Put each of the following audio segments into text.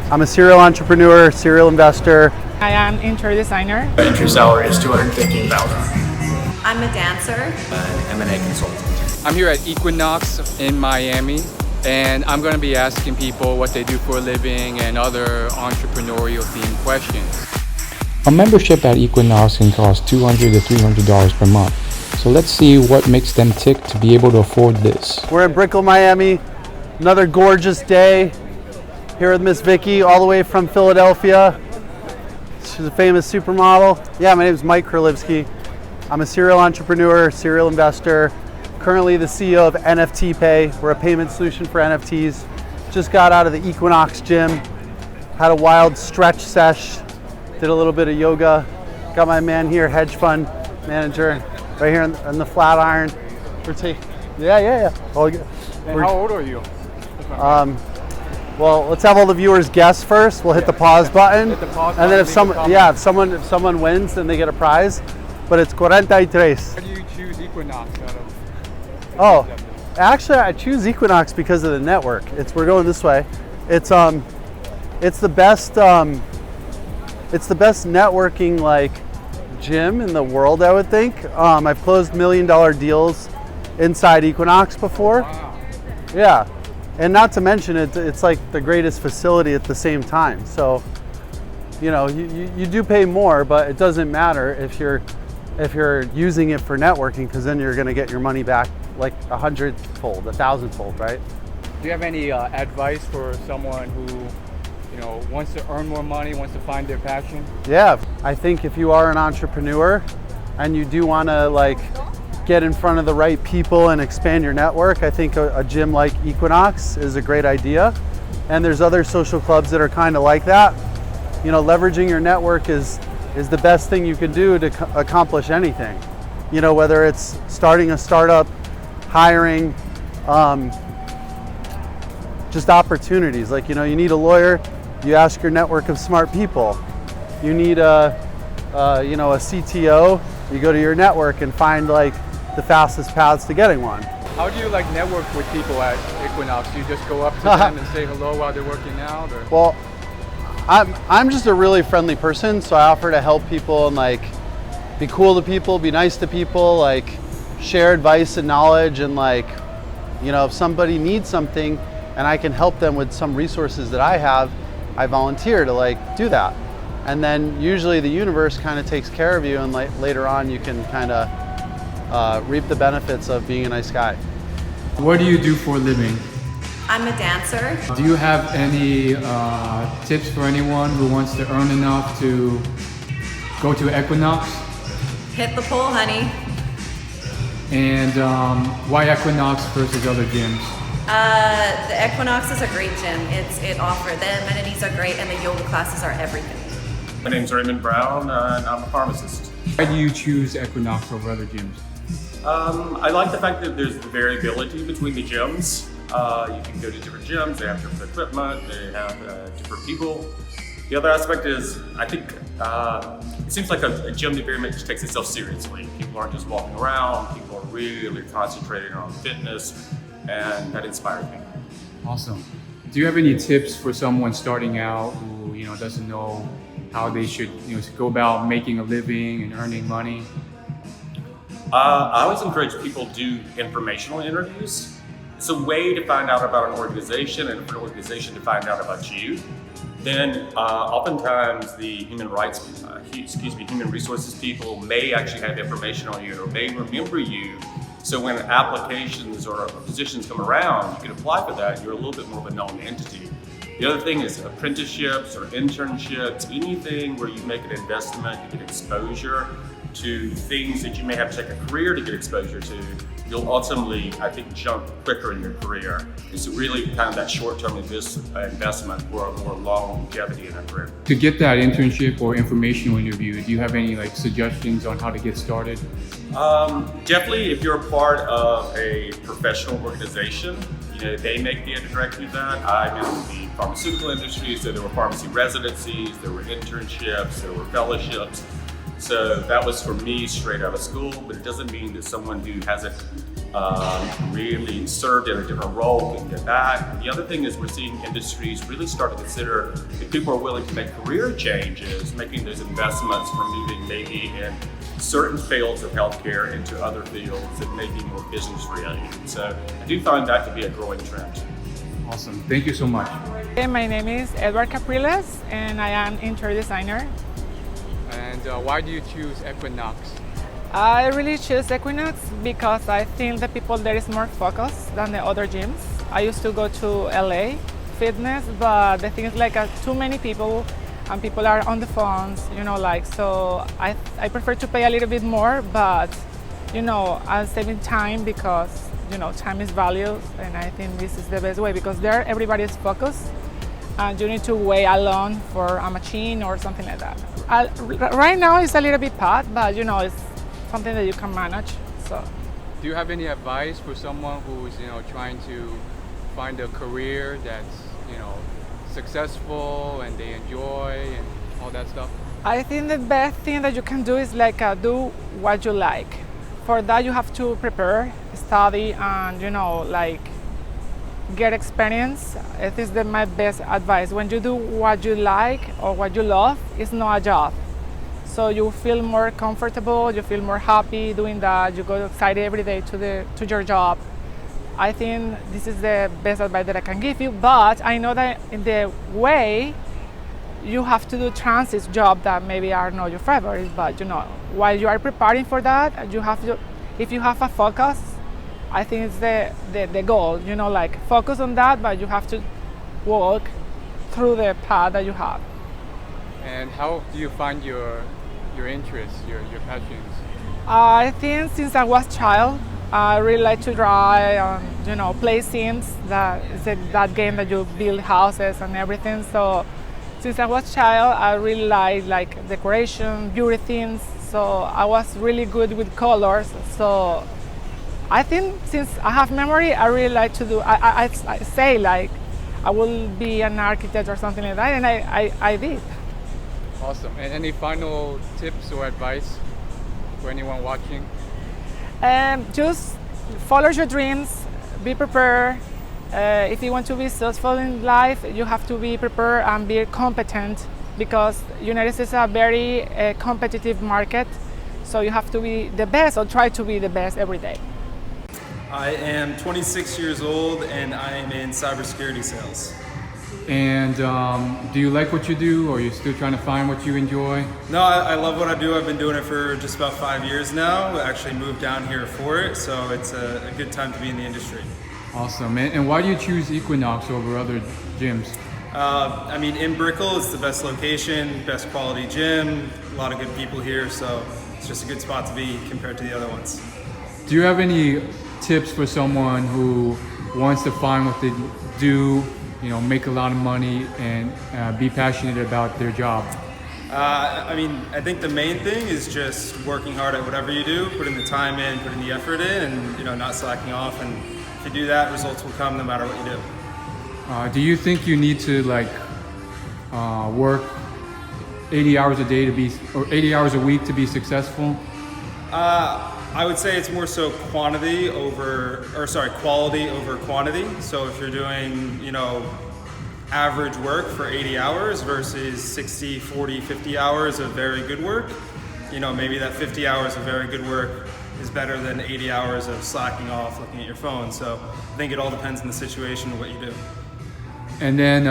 I'm a serial entrepreneur, serial investor. I am interior designer. The entry salary is $215,000. I'm a dancer. An M&A consultant. I'm here at Equinox in Miami, and I'm going to be asking people what they do for a living and other entrepreneurial themed questions. A membership at Equinox can cost $200 to $300 per month. So let's see what makes them tick to be able to afford this. We're in Brickell, Miami. Another gorgeous day here with Miss Vicky, all the way from Philadelphia. She's a famous supermodel. Yeah, my name is Mike Krolewski. I'm a serial entrepreneur, serial investor, currently the CEO of NFT Pay. We're a payment solution for NFTs. Just got out of the Equinox gym, had a wild stretch sesh, did a little bit of yoga. Got my man here, hedge fund manager, right here in the Flatiron. We're taking, yeah. And how old are you? Well, let's have all the viewers guess first. We'll hit the pause button. Hit the pause and then button, if someone wins, then they get a prize. But it's 43. Why do you choose Equinox out of? Oh, actually, I choose Equinox because of the network. We're going this way. It's the best networking like gym in the world, I would think. I've closed $1 million deals inside Equinox before. Wow. Yeah. And not to mention it's like the greatest facility at the same time. So, you know, you do pay more, but it doesn't matter if you're using it for networking, because then you're going to get your money back like 100-fold, 1,000-fold, right? Do you have any advice for someone who, wants to earn more money, wants to find their passion? Yeah, I think if you are an entrepreneur and you do want to like get in front of the right people and expand your network, I think a gym like Equinox is a great idea. And there's other social clubs that are kind of like that. You know, leveraging your network is the best thing you can do to accomplish anything. You know, whether it's starting a startup, hiring, just opportunities. Like, you need a lawyer, you ask your network of smart people. You need a CTO, you go to your network and find like the fastest paths to getting one. How do you network with people at Equinox? Do you just go up to them and say hello while they're working out? Or? Well, I'm just a really friendly person, so I offer to help people and be cool to people, be nice to people, share advice and knowledge, and if somebody needs something and I can help them with some resources that I have, I volunteer to do that. And then usually the universe kind of takes care of you, and later on you can kind of reap the benefits of being a nice guy. What do you do for a living? I'm a dancer. Do you have any tips for anyone who wants to earn enough to go to Equinox? Hit the pole, honey. And why Equinox versus other gyms? The Equinox is a great gym. The amenities are great, and the yoga classes are everything. My name's Raymond Brown, and I'm a pharmacist. Why do you choose Equinox over other gyms? I like the fact that there's variability between the gyms. You can go to different gyms, they have different equipment, they have different people. The other aspect is, I think it seems like a gym that very much takes itself seriously. People aren't just walking around, people are really concentrating on fitness, and that inspires me. Awesome. Do you have any tips for someone starting out who doesn't know how they should go about making a living and earning money? I always encourage people to do informational interviews. It's a way to find out about an organization, and for an organization to find out about you. Then oftentimes the human resources people may actually have information on you or may remember you. So when applications or positions come around, you can apply for that. You're a little bit more of a known entity. The other thing is apprenticeships or internships, anything where you make an investment, you get exposure to things that you may have to take a career to get exposure to. You'll ultimately, I think, jump quicker in your career. It's really kind of that short-term investment for a more longevity in a career. To get that internship or informational interview, do you have any suggestions on how to get started? Definitely, if you're a part of a professional organization, they may be able to direct you that. I'm in the pharmaceutical industry, so there were pharmacy residencies, there were internships, there were fellowships. So that was for me straight out of school, but it doesn't mean that someone who hasn't really served in a different role can get that. The other thing is we're seeing industries really start to consider if people are willing to make career changes, making those investments for moving maybe in certain fields of healthcare into other fields that may be more business related. So I do find that to be a growing trend. Awesome. Thank you so much. Okay, my name is Edward Capriles and I am interior designer. And why do you choose Equinox? I really choose Equinox because I think the people there is more focused than the other gyms. I used to go to LA Fitness, but the thing is like too many people and people are on the phones, so I prefer to pay a little bit more, but I'm saving time because time is value, and I think this is the best way because there everybody is focused and you need to wait alone for a machine or something like that. Right now it's a little bit packed, but it's something that you can manage. So, do you have any advice for someone who's trying to find a career that's successful and they enjoy and all that stuff? I think the best thing that you can do is do what you like. For that you have to prepare, study, and get experience. It is my best advice. When you do what you like or what you love, it's not a job. So you feel more comfortable, you feel more happy doing that, you go excited every day to your job. I think this is the best advice that I can give you, but I know that in the way you have to do transit job that maybe are not your favorite, but while you are preparing for that, you have to, if you have a focus, I think it's the goal, focus on that, but you have to walk through the path that you have. And how do you find your interests, your passions? I think since I was a child, I really like to draw, play Sims. That is that game that you build houses and everything. So since I was a child, I really like decoration, beauty things. So I was really good with colors. So I think since I have memory, I really like to do. I say I will be an architect or something like that, and I did. Awesome. And any final tips or advice for anyone watching? Just follow your dreams, be prepared. If you want to be successful in life, you have to be prepared and be competent because United States is a very competitive market. So you have to be the best or try to be the best every day. I am 26 years old and I am in cybersecurity sales. And do you like what you do, or are you still trying to find what you enjoy? No, I love what I do. I've been doing it for just about 5 years now. I actually moved down here for it, so it's a good time to be in the industry. Awesome. And why do you choose Equinox over other gyms? In Brickell, it's the best location, best quality gym, a lot of good people here, so it's just a good spot to be compared to the other ones. Do you have any tips for someone who wants to find what they do, make a lot of money and be passionate about their job? I think the main thing is just working hard at whatever you do, putting the time in, putting the effort in, and not slacking off. And if you do that, results will come no matter what you do. Do you think you need to work 80 hours a day or 80 hours a week to be successful? I would say it's more so quality over quantity. So if you're doing, average work for 80 hours versus 60, 40, 50 hours of very good work, maybe that 50 hours of very good work is better than 80 hours of slacking off, looking at your phone. So I think it all depends on the situation and what you do. And then,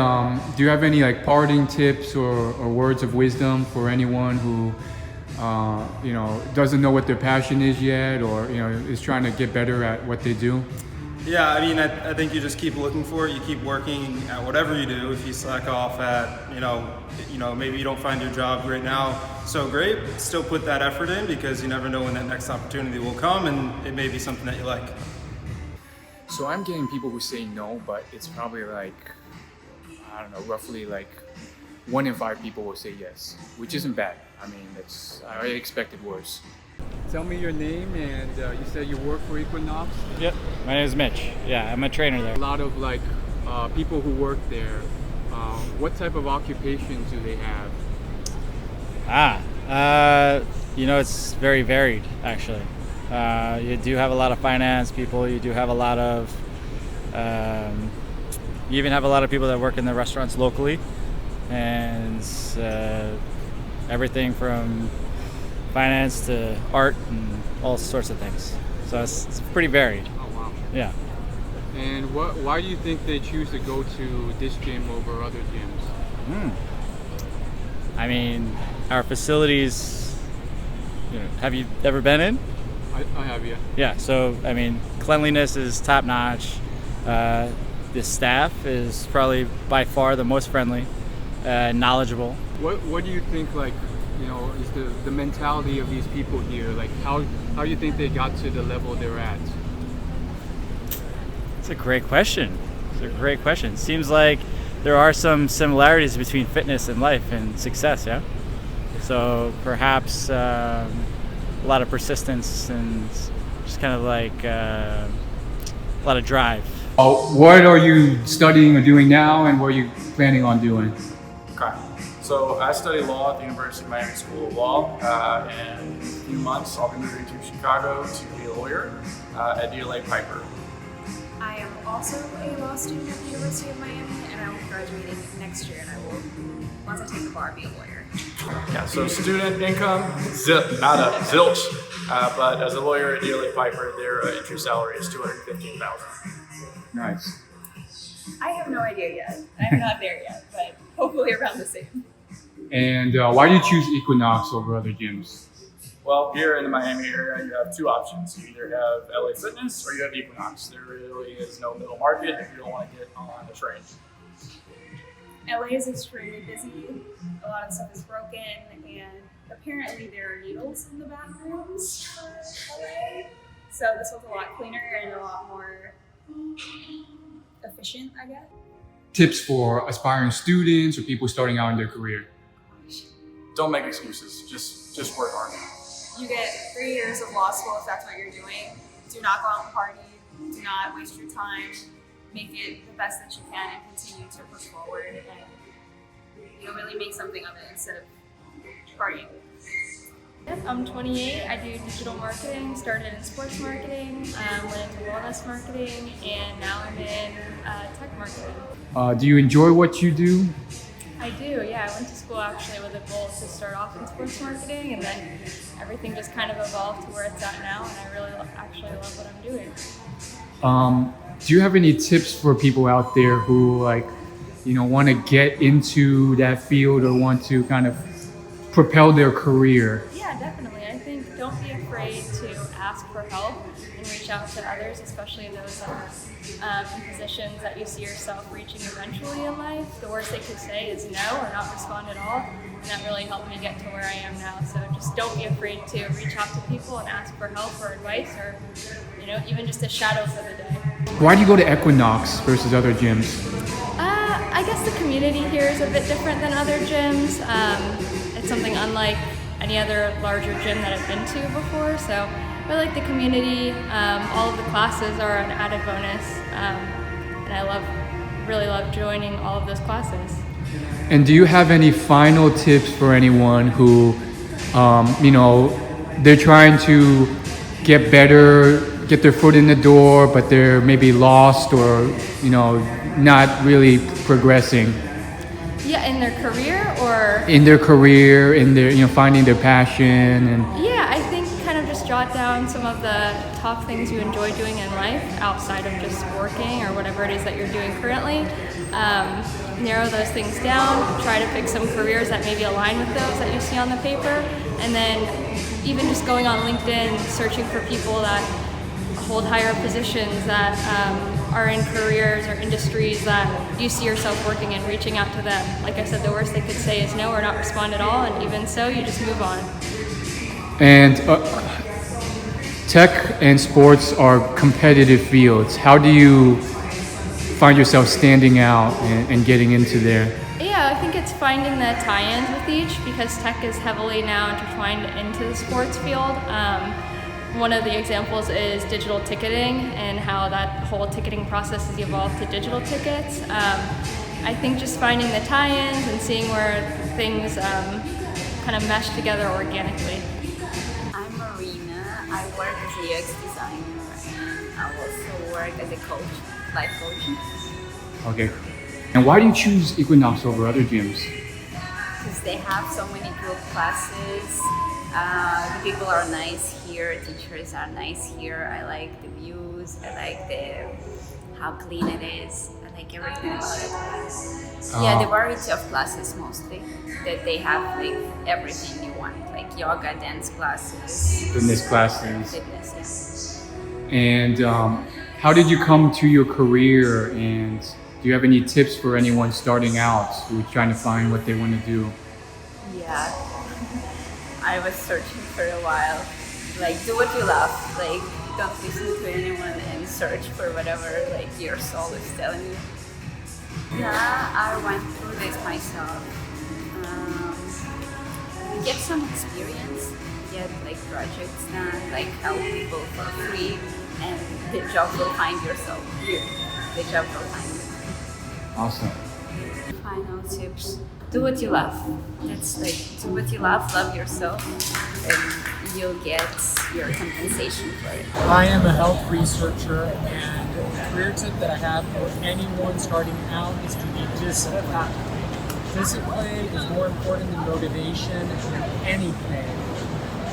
do you have any parting tips or words of wisdom for anyone who doesn't know what their passion is yet, or is trying to get better at what they do? Yeah, I think you just keep looking for it. You keep working at whatever you do. If you slack off at, maybe you don't find your job right now so great, still put that effort in because you never know when that next opportunity will come, and it may be something that you like. So I'm getting people who say no, but it's probably roughly 1 in 5 people will say yes, which isn't bad. I expected worse. Tell me your name, and you said you work for Equinox? Yep, my name is Mitch. Yeah, I'm a trainer there. A lot of people who work there, what type of occupations do they have? It's very varied actually. You do have a lot of finance people. You do have a lot of, you even have a lot of people that work in the restaurants locally, and everything from finance to art and all sorts of things. So it's pretty varied. Oh wow. Yeah. And why do you think they choose to go to this gym over other gyms? I mean, our facilities, have you ever been in? I have, yeah. Yeah, so I mean, cleanliness is top notch. The staff is probably by far the most friendly, knowledgeable. What do you think, like, is the mentality of these people here? Like, how do you think they got to the level they're at? It's a great question. Seems like there are some similarities between fitness and life and success, yeah? So perhaps a lot of persistence and just kind of like a lot of drive. What are you studying or doing now, and what are you planning on doing? Okay. So I study law at the University of Miami School of Law, and in a few months I'll be moving to Chicago to be a lawyer at DLA Piper. I am also a law student at the University of Miami, and I will be graduating next year, and I will, once I take the bar, be a lawyer. Yeah, so student income, not a zilch, but as a lawyer at DLA Piper, their entry salary is $215,000. Nice. I have no idea yet. I'm not there yet, but hopefully around the same. And why do you choose Equinox over other gyms? Well, here in the Miami area, you have two options. You either have LA Fitness or you have Equinox. There really is no middle market if you don't want to get on the train. LA is extremely busy. A lot of stuff is broken, and apparently there are needles in the bathrooms for LA. So this one's a lot cleaner and a lot more efficient, I guess. Tips for aspiring students or people starting out in their career? Don't make excuses. Just work hard. You get 3 years of law school if that's what you're doing. Do not go out and party. Do not waste your time. Make it the best that you can and continue to push forward. And really make something of it instead of partying. Yep, I'm 28. I do digital marketing. Started in sports marketing, went into wellness marketing, and now I'm in tech marketing. Do you enjoy what you do? I do, yeah. I went to school actually with a goal to start off in sports marketing, and then everything just kind of evolved to where it's at now, and I really actually love what I'm doing. Do you have any tips for people out there who want to get into that field or want to kind of propel their career? Yeah, definitely. I think don't be afraid to ask for help and reach out to others, especially those in positions that you see yourself reaching eventually in life. The worst they could say is no or not respond at all, and that really helped me get to where I am now. So just don't be afraid to reach out to people and ask for help or advice, or even just a shadow for the day. Why do you go to Equinox versus other gyms? I guess the community here is a bit different than other gyms. It's something unlike any other larger gym that I've been to before. So I like the community. All of the classes are an added bonus, and I really love joining all of those classes. And do you have any final tips for anyone who, they're trying to get better, get their foot in the door, but they're maybe lost or, not really progressing? Yeah, in their career or? In their career, in their, finding their passion and. Yeah, I think kind of just jot down some of the top things you enjoy doing in life outside of just working or whatever it is that you're doing currently. Narrow those things down, try to pick some careers that maybe align with those that you see on the paper, and then even just going on LinkedIn, searching for people that hold higher positions that are in careers or industries that you see yourself working in, reaching out to them. Like I said, the worst they could say is no or not respond at all, and even so, you just move on. And tech and sports are competitive fields. How do you find yourself standing out and getting into there? Yeah, I think it's finding the tie-ins with each, because tech is heavily now intertwined into the sports field. One of the examples is digital ticketing and how that whole ticketing process has evolved to digital tickets. I think just finding the tie-ins and seeing where things kind of mesh together organically. I'm Marina. I work as a UX designer and I also work as a coach, life coach. Okay. And why do you choose Equinox over other gyms? Because they have so many group classes. The people are nice here, teachers are nice here. I like the views, I like how clean it is. I like everything about it. Yeah, the variety of classes mostly. That they have like everything you want, like yoga, dance classes, Fitness classes. fitness. And how did you come to your career? And do you have any tips for anyone starting out who's trying to find what they want to do? Yeah, I was searching for a while. Like, do what you love. Like, don't listen to anyone and search for whatever like your soul is telling you. Yeah, I went through this myself. Get some experience, get like projects done, like help people for free, and the job will find yourself. The job will find you. Awesome. Final tips: do what you love. That's like do what you love yourself, and you'll get your compensation for it. I am a health researcher, and the career tip that I have for anyone starting out is to be disciplined. Discipline is more important than motivation than anything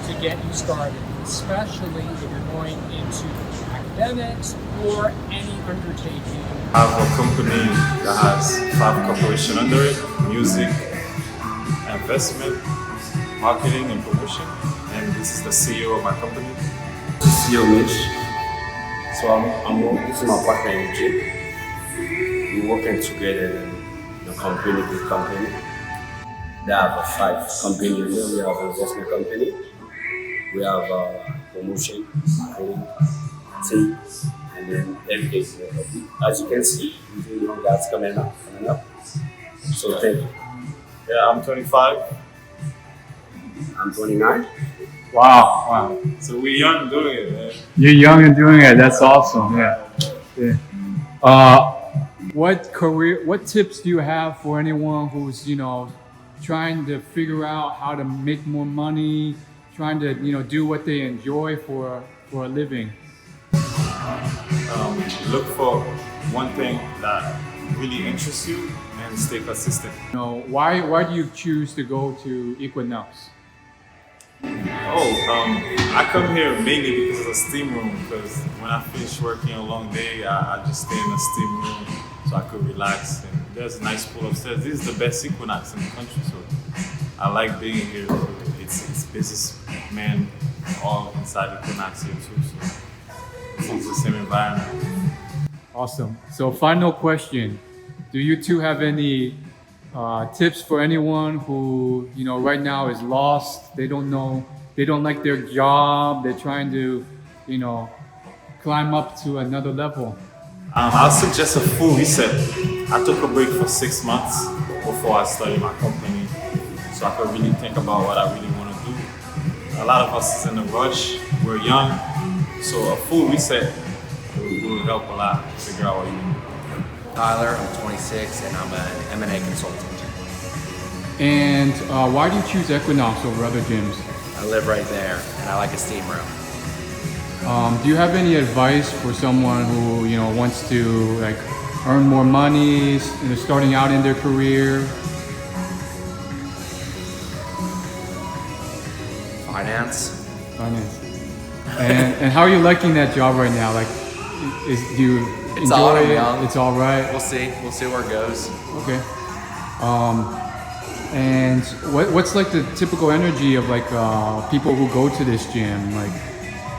to get you started, especially if you're going into academics or any undertaking. I have a company that has 5 corporations under it: music, investment, marketing, and promotion. And this is the CEO of my company. CEO Mitch. So this is my partner in Jim. We're working together in the company, big company. They have 5 companies here. We have an investment company. We have a promotion, marketing, team, and then everything. As you can see, we do young guys coming up. So thank you. Yeah, I'm 25. I'm 29. Wow. So we're young doing it, man. You're young and doing it. That's awesome. Yeah. What tips do you have for anyone who's, trying to figure out how to make more money, trying to, do what they enjoy for a living? Look for one thing that really interests you and stay consistent. Why do you choose to go to Equinox? I come here mainly because of the steam room, because when I finish working a long day, I just stay in the steam room so I could relax. And there's a nice pool upstairs. This is the best Equinox in the country, so I like being here. It's businessmen all inside Equinox here too, so it's the same environment. Awesome. So final question. Do you two have any tips for anyone who, right now is lost? They don't know, they don't like their job. They're trying to, climb up to another level. I'll suggest a full reset. I took a break for 6 months before I started my company, so I could really think about what I really want to do. A lot of us is in a rush. We're young, so a full reset will help a lot to figure out what you want. Tyler, I'm 26 and I'm an M&A consultant. And why do you choose Equinox over other gyms? I live right there and I like a steam room. Do you have any advice for someone who wants to earn more money, starting out in their career? Finance. And how are you liking that job right now? Do you enjoy it? Young. It's all right. We'll see where it goes. Okay. And what's the typical energy of people who go to this gym?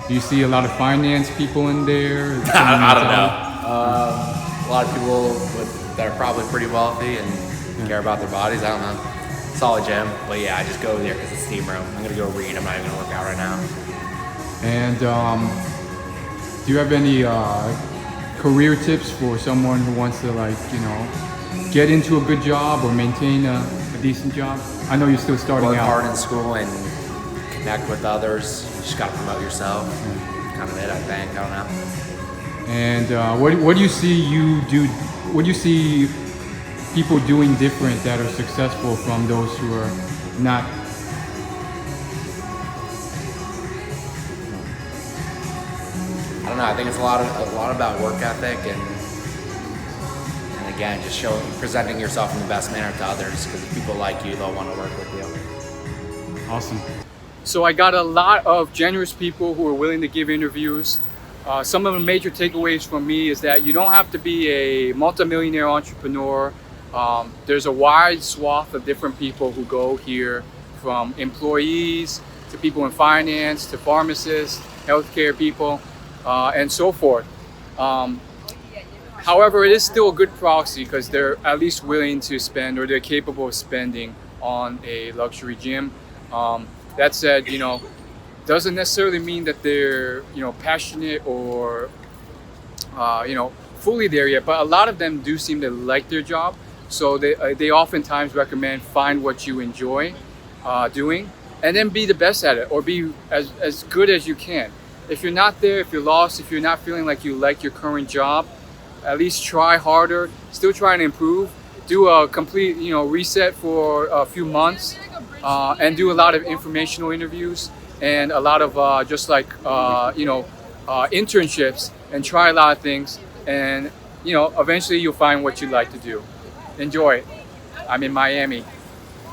Do you see a lot of finance people in there? I don't know. A lot of people that are probably pretty wealthy and care about their bodies. I don't know. Solid gym, but yeah, I just go there because it's steam room. I'm gonna go read. I'm not even gonna work out right now. And do you have any career tips for someone who wants to get into a good job or maintain a decent job? I know you're still starting Work out. hard in school and connect with others. You just gotta promote yourself. Kind of it, I think. I don't know. And what do you see you do? What do you see people doing different that are successful from those who are not? don't know. I think it's a lot about work ethic and again, just presenting yourself in the best manner to others, because if people like you, they'll want to work with you. Awesome. So I got a lot of generous people who are willing to give interviews. Some of the major takeaways from me is that you don't have to be a multimillionaire entrepreneur. There's a wide swath of different people who go here, from employees to people in finance to pharmacists, healthcare people, and so forth. However, it is still a good proxy because they're at least willing to spend, or they're capable of spending, on a luxury gym. That said, doesn't necessarily mean that they're, passionate or, fully there yet. But a lot of them do seem to like their job, so they oftentimes recommend find what you enjoy doing, and then be the best at it, or be as good as you can. If you're not there, if you're lost, if you're not feeling like you like your current job, at least try harder, still try and improve, do a complete, reset for a few months, and do a lot of informational interviews and a lot of internships, and try a lot of things, and eventually you'll find what you like to do. Enjoy it. I'm in Miami.